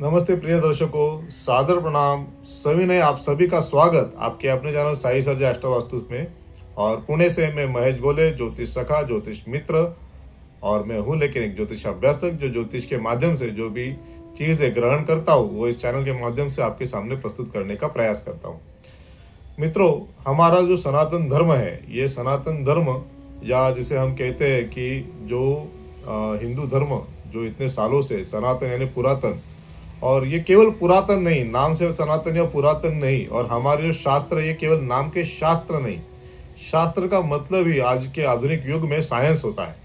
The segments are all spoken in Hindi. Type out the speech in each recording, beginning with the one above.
नमस्ते प्रिय दर्शकों, सादर प्रणाम। सविनय आप सभी का स्वागत आपके अपने चैनल साई सर्जा एस्ट्रोवास्तु में। और पुणे से मैं महेश गोले, ज्योतिष सखा, ज्योतिष मित्र। और मैं हूँ लेकिन एक ज्योतिष अभ्यासक जो ज्योतिष के माध्यम से जो भी चीज़ें ग्रहण करता हूँ वो इस चैनल के माध्यम से आपके सामने प्रस्तुत करने का प्रयास करता हूँ। मित्रों, हमारा जो सनातन धर्म है, ये सनातन धर्म या जिसे हम कहते हैं कि जो हिंदू धर्म जो इतने सालों से सनातन यानी पुरातन, और ये केवल पुरातन नहीं, नाम से सनातन या पुरातन नहीं, और हमारे जो शास्त्र ये केवल नाम के शास्त्र नहीं, शास्त्र का मतलब ही आज के आधुनिक युग में साइंस होता है।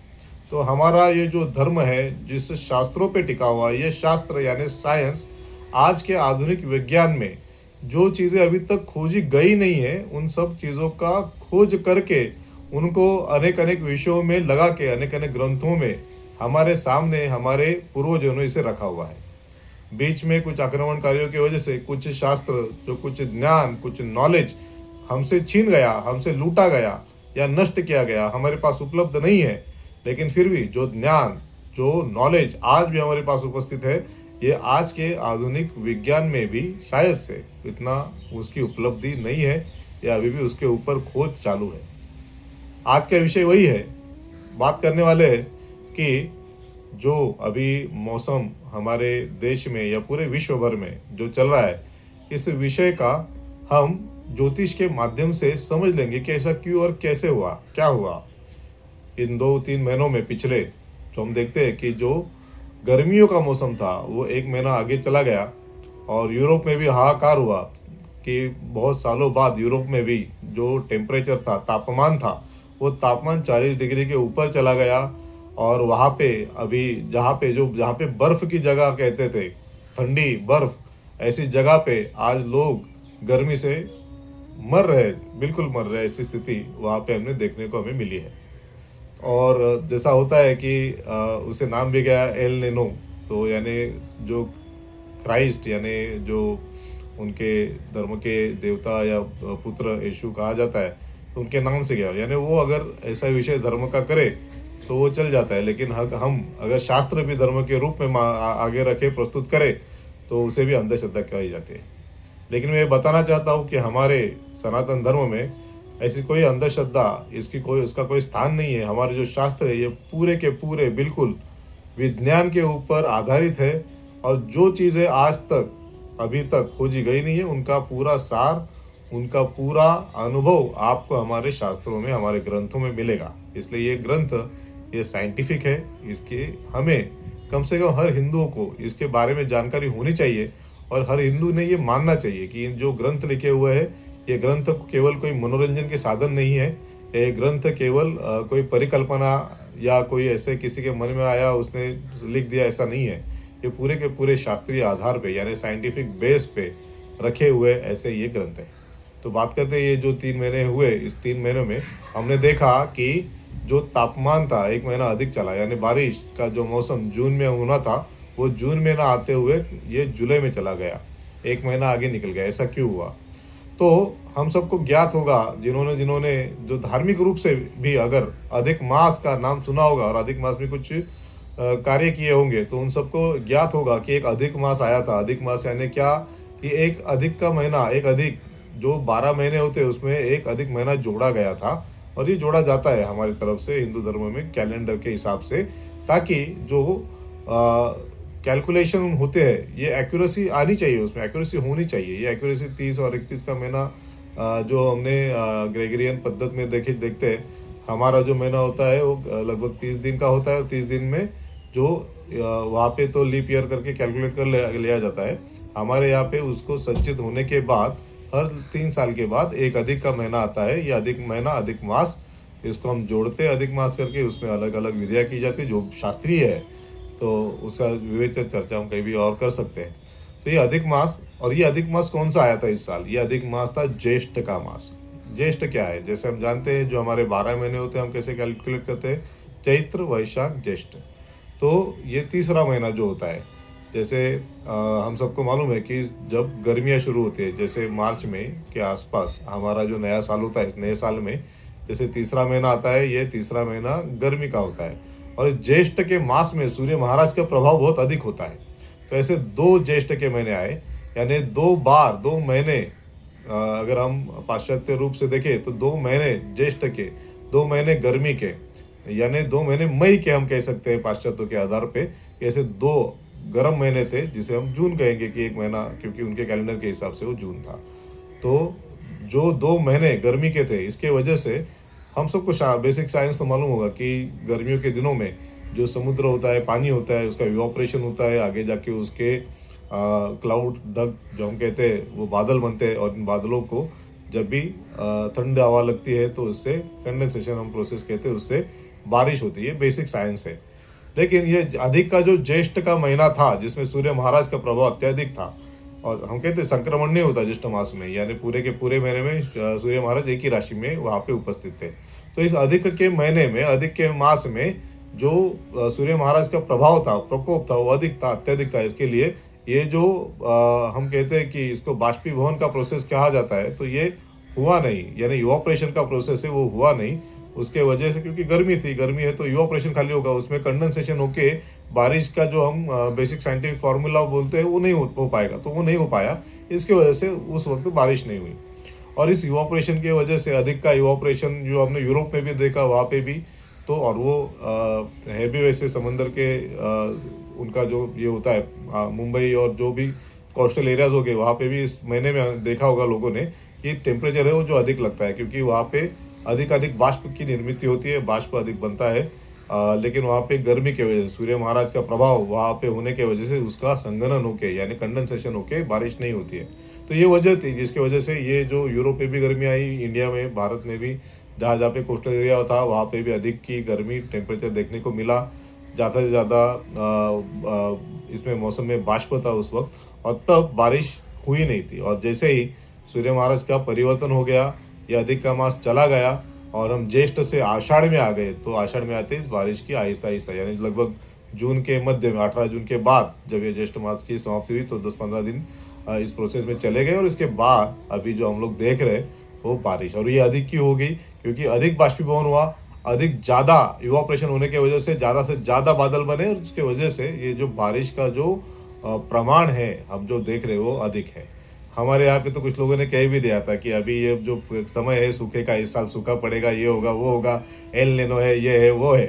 तो हमारा ये जो धर्म है जिस शास्त्रों पे टिका हुआ है, ये शास्त्र यानी साइंस आज के आधुनिक विज्ञान में जो चीज़ें अभी तक खोजी गई नहीं है उन सब चीज़ों का खोज करके उनको अनेक अनेक विषयों में लगा के अनेक अनेक ग्रंथों में हमारे सामने हमारे पूर्वजों ने इसे रखा हुआ है। बीच में कुछ आक्रमणकारियों की वजह से कुछ शास्त्र, जो कुछ ज्ञान, कुछ नॉलेज हमसे छीन गया, हमसे लूटा गया या नष्ट किया गया, हमारे पास उपलब्ध नहीं है। लेकिन फिर भी जो ज्ञान, जो नॉलेज आज भी हमारे पास उपस्थित है, ये आज के आधुनिक विज्ञान में भी शायद से इतना उसकी उपलब्धि नहीं है या अभी भी उसके ऊपर खोज चालू है। आज का विषय वही है, बात करने वाले हैं कि जो अभी मौसम हमारे देश में या पूरे विश्व भर में जो चल रहा है, इस विषय का हम ज्योतिष के माध्यम से समझ लेंगे कि ऐसा क्यों और कैसे हुआ, क्या हुआ इन 2-3 महीनों में। पिछले तो हम देखते हैं कि जो गर्मियों का मौसम था वो 1 महीना आगे चला गया, और यूरोप में भी हाहाकार हुआ कि बहुत सालों बाद यूरोप में भी जो टेम्परेचर था, तापमान था, वो तापमान 40 डिग्री के ऊपर चला गया। और वहाँ पे अभी जहाँ पे बर्फ की जगह कहते थे, ठंडी बर्फ, ऐसी जगह पे आज लोग गर्मी से मर रहे, बिल्कुल मर रहे, ऐसी स्थिति वहाँ पे देखने को हमें मिली है। और जैसा होता है कि उसे नाम भी गया एल निनो, तो यानी जो क्राइस्ट यानी जो उनके धर्म के देवता या पुत्र यीशु कहा जाता है, तो उनके नाम से गया, यानी वो अगर ऐसा विषय धर्म का करे तो वो चल जाता है। लेकिन हम अगर शास्त्र भी धर्म के रूप में आगे रखे, प्रस्तुत करे, तो उसे भी अंधश्रद्धा कही जाती है। लेकिन मैं ये बताना चाहता हूँ कि हमारे सनातन धर्म में ऐसी कोई अंधश्रद्धा, इसका कोई स्थान नहीं है। हमारे जो शास्त्र है ये पूरे के पूरे बिल्कुल विज्ञान के ऊपर आधारित है, और जो चीज़ें आज तक अभी तक खोजी गई नहीं है उनका पूरा सार, उनका पूरा अनुभव आपको हमारे शास्त्रों में, हमारे ग्रंथों में मिलेगा। इसलिए ये ग्रंथ ये साइंटिफिक है, इसके हमें कम से कम हर हिंदुओं को इसके बारे में जानकारी होनी चाहिए, और हर हिंदू ने ये मानना चाहिए कि जो ग्रंथ लिखे हुए हैं ये ग्रंथ केवल कोई मनोरंजन के साधन नहीं है। ये ग्रंथ केवल कोई परिकल्पना या कोई ऐसे किसी के मन में आया उसने लिख दिया, ऐसा नहीं है। ये पूरे के पूरे शास्त्रीय आधार पे यानी साइंटिफिक बेस पे रखे हुए ऐसे ये ग्रंथ है। तो बात करते हैं, ये जो 3 महीने हुए, इस 3 महीनों में हमने देखा कि जो तापमान था 1 महीना अधिक चला, यानी बारिश का जो मौसम जून में होना था वो जून में ना आते हुए ये जुलाई में चला गया, 1 महीना आगे निकल गया। ऐसा क्यों हुआ? तो हम सबको ज्ञात होगा, जिन्होंने जो धार्मिक रूप से भी अगर अधिक मास का नाम सुना होगा और अधिक मास में कुछ कार्य किए होंगे, तो उन सबको ज्ञात होगा कि एक अधिक मास आया था। अधिक मास यानी क्या कि एक अधिक का महीना, एक अधिक जो 12 महीने होते हैं उसमें एक अधिक महीना जोड़ा गया था, और ये जोड़ा जाता है हमारी तरफ से हिंदू धर्म में कैलेंडर के हिसाब से, ताकि जो कैलकुलेशन होते हैं ये एक्यूरेसी आनी चाहिए, उसमें एक्यूरेसी होनी चाहिए। ये एक्यूरेसी 30 और 31 का महीना जो हमने ग्रेगरियन पद्धति में देखते हैं, हमारा जो महीना होता है वो लगभग 30 दिन का होता है, और 30 दिन में जो वहाँ पे तो लीप ईयर करके कैलकुलेट कर लिया जाता है। हमारे यहाँ पे उसको संचित होने के बाद हर 3 साल के बाद एक अधिक का महीना आता है। ये अधिक महीना, अधिक मास, इसको हम जोड़ते हैं अधिक मास करके, उसमें अलग अलग विधियाँ की जाती है जो शास्त्रीय है, तो उसका विवेचन चर्चा हम कहीं भी और कर सकते हैं। तो ये अधिक मास, और ये अधिक मास कौन सा आया था इस साल? ये अधिक मास था ज्येष्ठ का मास। ज्येष्ठ क्या है? जैसे हम जानते हैं जो हमारे 12 महीने होते हैं हम कैसे कैलकुलेट करते हैं, चैत्र वैशाख ज्येष्ठ। तो ये तीसरा महीना जो होता है, जैसे हम सबको मालूम है कि जब गर्मियाँ शुरू होती है, जैसे मार्च में के आसपास हमारा जो नया साल होता है, नए साल में जैसे तीसरा महीना आता है, ये तीसरा महीना गर्मी का होता है। और ज्येष्ठ के मास में सूर्य महाराज का प्रभाव बहुत अधिक होता है। तो ऐसे 2 ज्येष्ठ के महीने आए, यानी 2 बार 2 महीने। अगर हम पाश्चात्य रूप से देखें तो 2 महीने ज्येष्ठ के, 2 महीने गर्मी के, यानी 2 महीने मई के हम कह सकते हैं पाश्चात्यों के आधार पे। ऐसे 2 गर्म महीने थे जिसे हम जून कहेंगे कि 1 महीना, क्योंकि उनके कैलेंडर के हिसाब से वो जून था। तो जो 2 महीने गर्मी के थे, इसके वजह से हम सबको बेसिक साइंस तो मालूम होगा कि गर्मियों के दिनों में जो समुद्र होता है, पानी होता है, उसका इवापोरेशन होता है, आगे जाके उसके क्लाउड डग जो हम कहते हैं वो बादल बनते हैं, और इन बादलों को जब भी ठंड हवा लगती है तो उससे कंडेंसेशन हम प्रोसेस कहते हैं, उससे बारिश होती है। बेसिक साइंस है। लेकिन ये अधिक का जो ज्येष्ठ का महीना था, जिसमें सूर्य महाराज का प्रभाव अत्यधिक था, और हम कहते हैं संक्रमण नहीं होता ज्येष्ठ मास में, यानी पूरे के पूरे महीने में सूर्य महाराज एक ही राशि में वहाँ पे उपस्थित थे। तो इस अधिक के महीने में, अधिक के मास में जो सूर्य महाराज का प्रभाव था, प्रकोप था, वो अधिक था, अत्यधिक था। इसके लिए ये जो हम कहते हैं कि इसको बाष्पीभवन का प्रोसेस कहा जाता है, तो ये हुआ नहीं, यानी इवापोरेशन का प्रोसेस है वो हुआ नहीं। उसके वजह से, क्योंकि गर्मी थी, गर्मी है तो इवापोरेशन खाली होगा, उसमें कंडेंसेशन होके बारिश का जो हम बेसिक साइंटिफिक फार्मूला बोलते हैं वो नहीं हो पाएगा, तो वो नहीं हो पाया। इसके वजह से उस वक्त बारिश नहीं हुई। और इस इवापोरेशन की वजह से, अधिक का इवापोरेशन जो हमने यूरोप में भी देखा, वहाँ पे भी तो, और वो है भी वैसे समंदर के उनका जो ये होता है मुंबई और जो भी कोस्टल एरियाज हो गए, वहाँ पे भी इस महीने में देखा होगा लोगों ने कि टेम्परेचर है वो जो अधिक लगता है, क्योंकि वहाँ पे अधिक बाष्प की निर्मित होती है, बाष्प अधिक बनता है। लेकिन वहाँ पे गर्मी की वजह से, सूर्य महाराज का प्रभाव वहाँ पे होने की वजह से उसका संघनन होके, यानी कंडेंसेशन होके बारिश नहीं होती है। तो ये वजह थी जिसकी वजह से ये जो यूरोप में भी गर्मी आई, इंडिया में, भारत में भी जहाँ जहाँ पे कोस्टल एरिया था वहाँ पे भी अधिक की गर्मी टेम्परेचर देखने को मिला। ज़्यादा से ज़्यादा इसमें मौसम में बाष्प था उस वक्त, और तब बारिश हुई नहीं थी। और जैसे ही सूर्य महाराज का परिवर्तन हो गया, ये अधिक का मास चला गया और हम ज्येष्ठ से आषाढ़ में आ गए, तो आषाढ़ में आते इस बारिश की आहिस्ता आहिस्ता, यानी लगभग जून के मध्य में, 18 जून के बाद जब ये ज्येष्ठ मास की समाप्ति हुई, तो 10-15 दिन इस प्रोसेस में चले गए। और इसके बाद अभी जो हम लोग देख रहे हैं वो बारिश, और ये अधिक की हो गई क्योंकि अधिक बाष्पीभवन हुआ, अधिक ज़्यादा इवापोरेशन होने की वजह से ज़्यादा बादल बने, और उसके वजह से ये जो बारिश का जो प्रमाण है हम जो देख रहे हैं वो अधिक है। हमारे यहाँ पे तो कुछ लोगों ने कह भी दिया था कि अभी ये जो समय है सूखे का, इस साल सूखा पड़ेगा, ये होगा वो होगा, एल निनो है, ये है वो है,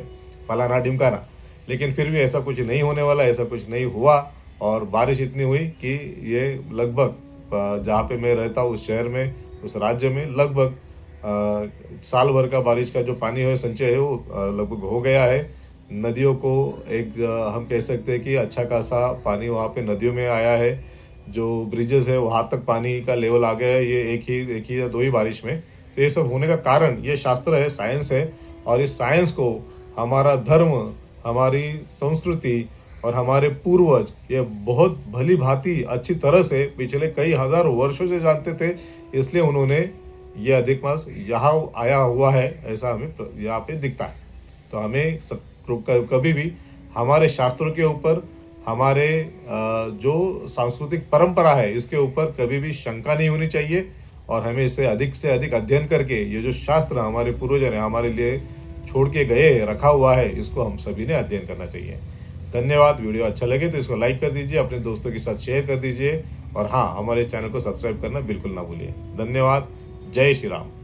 फलाना ढिमकाना। लेकिन फिर भी ऐसा कुछ नहीं होने वाला, ऐसा कुछ नहीं हुआ। और बारिश इतनी हुई कि ये लगभग जहाँ पे मैं रहता हूँ उस शहर में, उस राज्य में, लगभग साल भर का बारिश का जो पानी है संचय है वो लगभग हो गया है। नदियों को एक हम कह सकते हैं कि अच्छा खासा पानी वहाँ पे नदियों में आया है। जो ब्रिजेस है वहाँ तक पानी का लेवल आ गया है, ये एक ही या 2 ही बारिश में। तो ये सब होने का कारण ये शास्त्र है, साइंस है। और इस साइंस को हमारा धर्म, हमारी संस्कृति और हमारे पूर्वज ये बहुत भली भांति अच्छी तरह से पिछले कई हज़ार वर्षों से जानते थे, इसलिए उन्होंने ये अधिक मास यहाँ आया हुआ है, ऐसा हमें यहाँ पे दिखता है। तो हमें कभी भी हमारे शास्त्रों के ऊपर, हमारे जो सांस्कृतिक परंपरा है इसके ऊपर कभी भी शंका नहीं होनी चाहिए, और हमें इसे अधिक से अधिक अध्ययन करके ये जो शास्त्र हमारे पूर्वजों ने हमारे लिए छोड़ के गए, रखा हुआ है, इसको हम सभी ने अध्ययन करना चाहिए। धन्यवाद। वीडियो अच्छा लगे तो इसको लाइक कर दीजिए, अपने दोस्तों के साथ शेयर कर दीजिए, और हाँ, हमारे चैनल को सब्सक्राइब करना बिल्कुल ना भूलिए। धन्यवाद। जय श्री राम।